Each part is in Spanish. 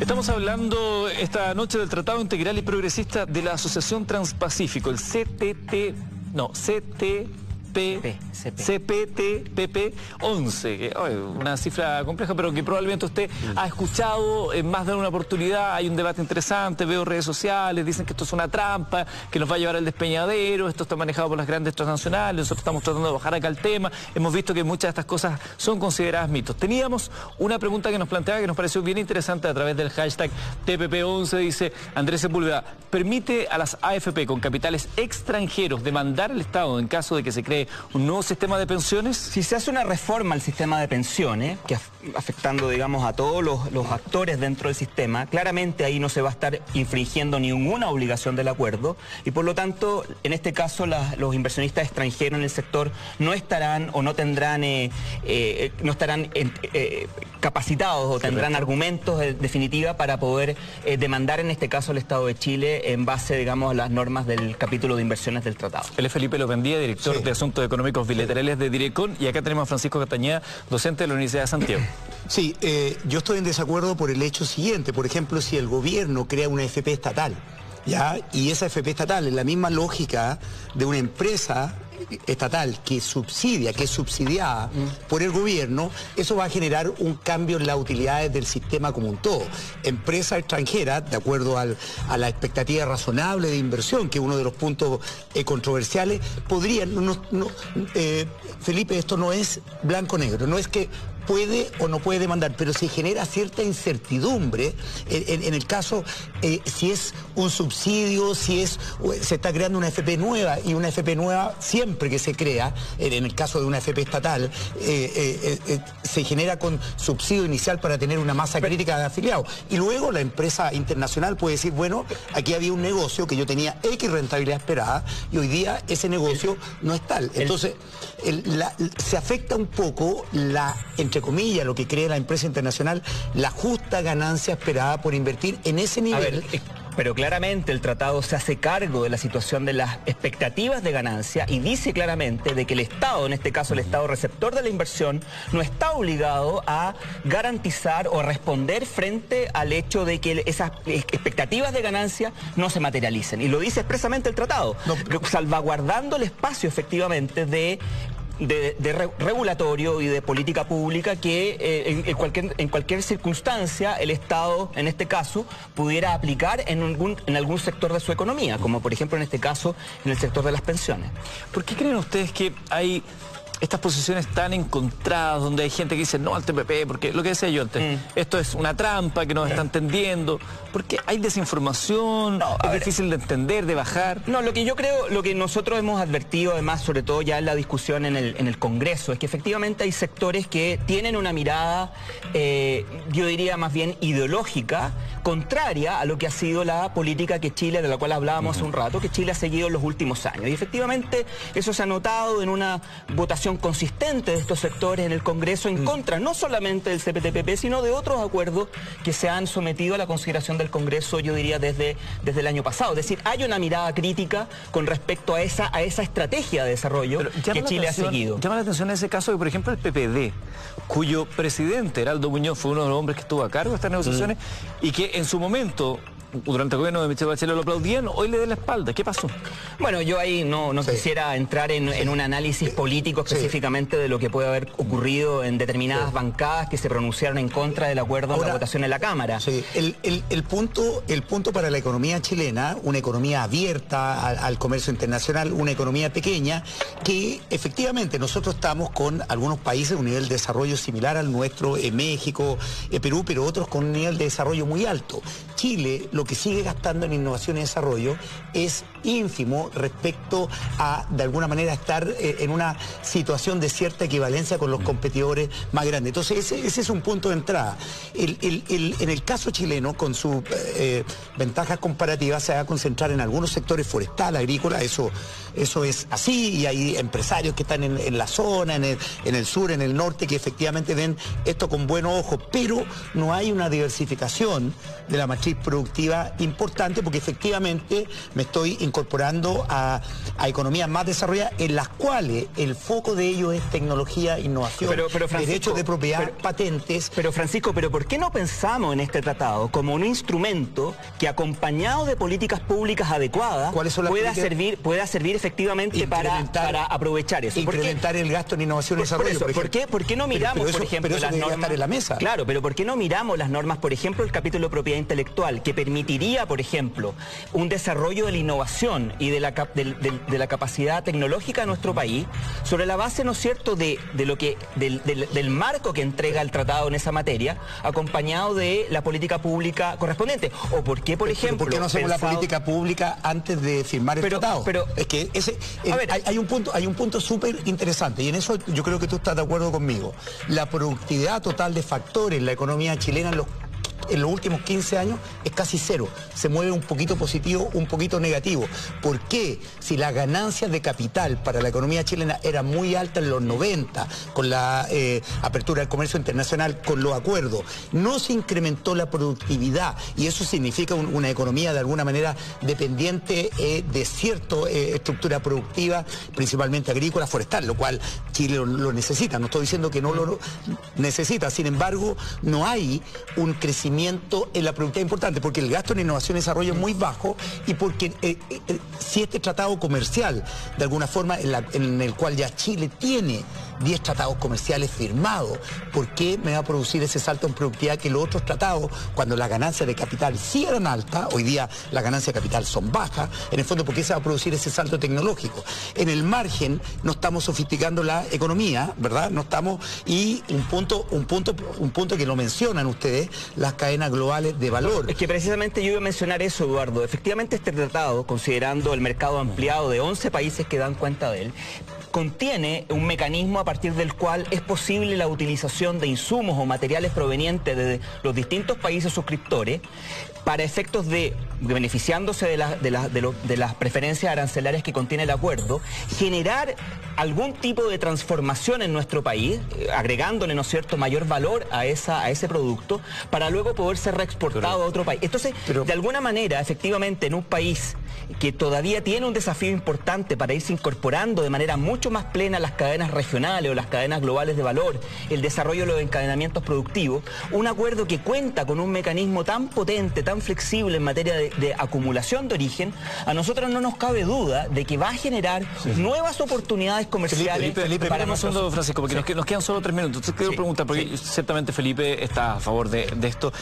Estamos hablando esta noche del Tratado Integral y Progresista de la Asociación Transpacífico, el CPTPP 11, una cifra compleja, pero que probablemente usted ha escuchado en más de una oportunidad. Hay un debate interesante, veo redes sociales, dicen que esto es una trampa, que nos va a llevar al despeñadero, esto está manejado por las grandes transnacionales, nosotros estamos tratando de bajar acá el tema, hemos visto que muchas de estas cosas son consideradas mitos. Teníamos una pregunta que nos planteaba que nos pareció bien interesante a través del hashtag TPP11, dice Andrés Sepúlveda: ¿permite a las AFP con capitales extranjeros demandar al Estado en caso de que se cree un nuevo sistema de pensiones? Si se hace una reforma al sistema de pensiones, que afectando, digamos, a todos los actores dentro del sistema, claramente ahí no se va a estar infringiendo ninguna obligación del acuerdo y por lo tanto, en este caso, los inversionistas extranjeros en el sector no estarán o no tendrán, capacitados o tendrán argumentos de definitiva para poder demandar en este caso al Estado de Chile en base, digamos, a las normas del capítulo de inversiones del tratado. Él es Felipe Lopendía, director de Asuntos Económicos Bilaterales de Direcon, y acá tenemos a Francisco Castañeda, docente de la Universidad de Santiago. Sí, yo estoy en desacuerdo por el hecho siguiente. Por ejemplo, si el gobierno crea una FP estatal, ¿ya? Y esa FP estatal, en la misma lógica de una empresa estatal que subsidia, que es subsidiada por el gobierno, eso va a generar un cambio en las utilidades del sistema como un todo. Empresas extranjeras, de acuerdo a la expectativa razonable de inversión, que es uno de los puntos controversiales, podrían, Felipe, esto no es blanco-negro, no es que puede o no puede demandar, pero se genera cierta incertidumbre en el caso, si es un subsidio, se está creando una FP nueva, y una FP nueva siempre que se crea, en el caso de una FP estatal, se genera con subsidio inicial para tener una masa crítica de afiliados. Y luego la empresa internacional puede decir, bueno, aquí había un negocio que yo tenía X rentabilidad esperada y hoy día ese negocio no es tal. Entonces, se afecta un poco entre comillas, lo que cree la empresa internacional, la justa ganancia esperada por invertir en ese nivel. Pero claramente el tratado se hace cargo de la situación de las expectativas de ganancia y dice claramente de que el Estado, en este caso el Estado receptor de la inversión, no está obligado a garantizar o responder frente al hecho de que esas expectativas de ganancia no se materialicen. Y lo dice expresamente el tratado, salvaguardando el espacio efectivamente de regulatorio y de política pública que en cualquier circunstancia el Estado, en este caso, pudiera aplicar en algún sector de su economía, como por ejemplo en este caso en el sector de las pensiones. ¿Por qué creen ustedes que hay estas posiciones tan encontradas, donde hay gente que dice no al TPP, porque lo que decía yo antes, esto es una trampa que nos están tendiendo, porque hay desinformación, es difícil de entender, de bajar? No, lo que yo creo, lo que nosotros hemos advertido además, sobre todo ya en la discusión en el Congreso, es que efectivamente hay sectores que tienen una mirada, yo diría más bien ideológica, contraria a lo que ha sido la política que Chile, de la cual hablábamos hace un rato, que Chile ha seguido en los últimos años. Y efectivamente eso se ha notado en una votación consistente de estos sectores en el Congreso en contra no solamente del CPTPP, sino de otros acuerdos que se han sometido a la consideración del Congreso, yo diría desde el año pasado. Es decir, hay una mirada crítica con respecto a esa estrategia de desarrollo que Chile ha seguido. Llama la atención en ese caso que, por ejemplo, el PPD, cuyo presidente, Heraldo Muñoz, fue uno de los hombres que estuvo a cargo de estas negociaciones y que en su momento, durante el gobierno de Michelle Bachelet, lo aplaudían, hoy le den la espalda. ¿Qué pasó? Bueno, yo ahí no quisiera entrar en un análisis político específicamente de lo que puede haber ocurrido en determinadas bancadas que se pronunciaron en contra del acuerdo en la votación en la Cámara. Sí, el punto para la economía chilena, una economía abierta al comercio internacional, una economía pequeña, que efectivamente nosotros estamos con algunos países un nivel de desarrollo similar al nuestro, México, Perú, pero otros con un nivel de desarrollo muy alto. Chile, lo que sigue gastando en innovación y desarrollo es ínfimo respecto a, de alguna manera, estar en una situación de cierta equivalencia con los competidores más grandes. Entonces, ese es un punto de entrada. En el caso chileno, con sus ventajas comparativas, se va a concentrar en algunos sectores forestal, agrícola, eso es así, y hay empresarios que están en la zona, en el sur, en el norte, que efectivamente ven esto con buenos ojos, pero no hay una diversificación de la matriz productiva productiva importante, porque efectivamente me estoy incorporando a economías más desarrolladas, en las cuales el foco de ello es tecnología, innovación, pero Francisco, derechos de propiedad, patentes. Pero Francisco, ¿por qué no pensamos en este tratado como un instrumento que, acompañado de políticas públicas adecuadas, pueda servir efectivamente para aprovechar eso? Incrementar el gasto en innovación y desarrollo. ¿Por qué no miramos, por ejemplo, las normas? Estar en la mesa. Claro, pero ¿por qué no miramos las normas, por ejemplo, el capítulo de propiedad intelectual, que permitiría, por ejemplo, un desarrollo de la innovación y de la capacidad tecnológica de nuestro país, sobre la base, ¿no es cierto?, del marco que entrega el tratado en esa materia, acompañado de la política pública correspondiente? ¿O por qué, por ejemplo... ¿Por qué no hacemos la política pública antes de firmar el tratado? Es que hay un punto súper interesante, y en eso yo creo que tú estás de acuerdo conmigo. La productividad total de factores en la economía chilena en los últimos 15 años es casi cero. Se mueve un poquito positivo, un poquito negativo. ¿Por qué? Si las ganancias de capital para la economía chilena eran muy altas en los 90, con la apertura del comercio internacional, con los acuerdos, no se incrementó la productividad, y eso significa una economía de alguna manera dependiente de cierta estructura productiva, principalmente agrícola, forestal, lo cual Chile lo necesita. No estoy diciendo que no lo necesita, sin embargo, no hay un crecimiento en la productividad importante, porque el gasto en innovación y desarrollo es muy bajo, y porque si este tratado comercial, de alguna forma, en el cual ya Chile tiene 10 tratados comerciales firmados, ¿por qué me va a producir ese salto en productividad que los otros tratados, cuando las ganancias de capital sí eran altas, hoy día las ganancias de capital son bajas? En el fondo, ¿por qué se va a producir ese salto tecnológico? En el margen no estamos sofisticando la economía, ¿verdad? No estamos, y un punto que lo mencionan ustedes, las cadenas globales de valor. Es que precisamente yo iba a mencionar eso, Eduardo. Efectivamente, este tratado, considerando el mercado ampliado de 11 países que dan cuenta de él, contiene un mecanismo a partir del cual es posible la utilización de insumos o materiales provenientes de los distintos países suscriptores para efectos de, beneficiándose de las preferencias arancelarias que contiene el acuerdo, generar algún tipo de transformación en nuestro país, agregándole, ¿no es cierto?, mayor valor a ese producto, para luego poder ser reexportado a otro país. Entonces, de alguna manera, efectivamente, en un país que todavía tiene un desafío importante para irse incorporando de manera mucho más plena las cadenas regionales o las cadenas globales de valor, el desarrollo de los encadenamientos productivos, un acuerdo que cuenta con un mecanismo tan potente, tan flexible en materia de acumulación de origen, a nosotros no nos cabe duda de que va a generar nuevas oportunidades comerciales. Felipe, para nosotros, Francisco, porque nos quedan solo 3 minutos. Entonces quiero preguntar, porque ciertamente Felipe está a favor de esto.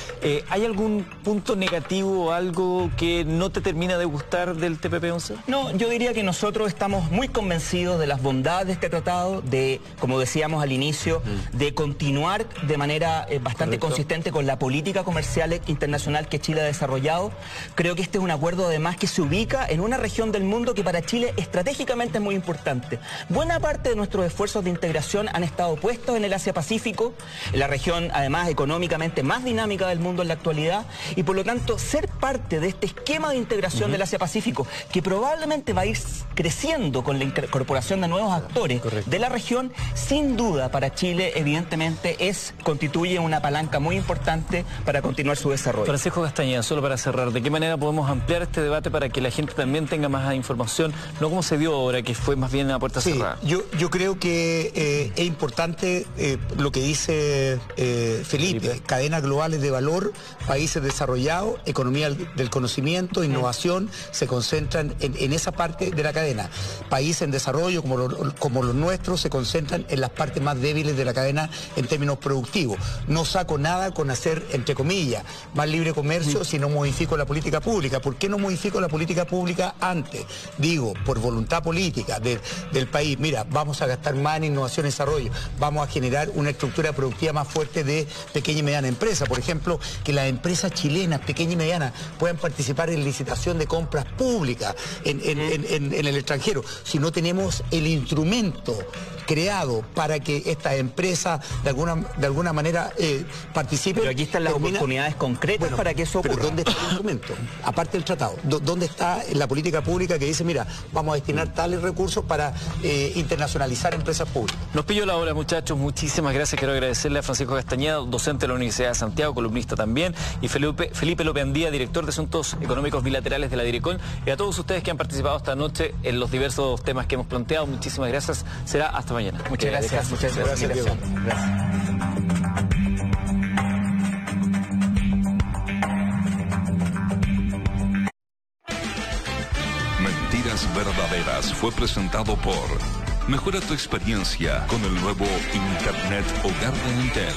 ¿Hay algún punto negativo o algo que no te termina de gustar del TPP-11? No, yo diría que nosotros estamos muy convencidos de las bondades de este tratado, de, como decíamos al inicio, de continuar de manera bastante consistente con la política comercial internacional que Chile ha desarrollado. Creo que este es un acuerdo además que se ubica en una región del mundo que para Chile estratégicamente es muy importante. Buena parte de nuestros esfuerzos de integración han estado puestos en el Asia-Pacífico, la región además económicamente más dinámica del mundo en la actualidad, y por lo tanto ser parte de este esquema de integración del Asia-Pacífico, que probablemente va a ir creciendo con la incorporación de nuevos actores de la región, sin duda para Chile evidentemente constituye una palanca muy importante para continuar su desarrollo. Francisco Castañeda, solo para cerrar, ¿de qué manera podemos ampliar este debate para que la gente también tenga más información, no como se dio ahora, que fue más bien a puerta cerrada? Yo creo que es importante lo que dice Felipe, cadenas globales de valor, países desarrollados, economía del conocimiento, innovación, se concentran en esa parte de la cadena. Países en desarrollo como los nuestros se concentran en las partes más débiles de la cadena en términos productivos. No saco nada con hacer, entre comillas, más libre comercio si no modifico la política pública. ¿Por qué no modifico la política pública antes? Digo, por voluntad política del país. Mira, vamos a gastar más en innovación y desarrollo, vamos a generar una estructura productiva más fuerte de pequeña y mediana empresa. Por ejemplo, que las empresas chilenas, pequeñas y medianas, puedan participar en licitación de compras públicas en el extranjero. Si no tenemos el instrumento creado para que estas empresas de alguna manera participen. Pero aquí están las oportunidades concretas para que eso ocurra. Pero ¿dónde está el instrumento? Aparte del tratado, ¿dónde está la política pública que dice, mira, vamos a destinar tales recursos para internacionalizar empresas públicas? Nos pilló la hora, muchachos. Muchísimas gracias. Quiero agradecerle a Francisco Castañeda, docente de la Universidad de Santiago, columnista también, y Felipe López Andía, director de Asuntos Económicos Bilaterales de la Direcon, y a todos ustedes que han participado esta noche en los diversos temas que hemos planteado. Muchísimas gracias. Será hasta mañana. Muchas gracias. Muchas gracias, Diego. Mentiras Verdaderas fue presentado por... Mejora tu experiencia con el nuevo Internet Hogar de Entel.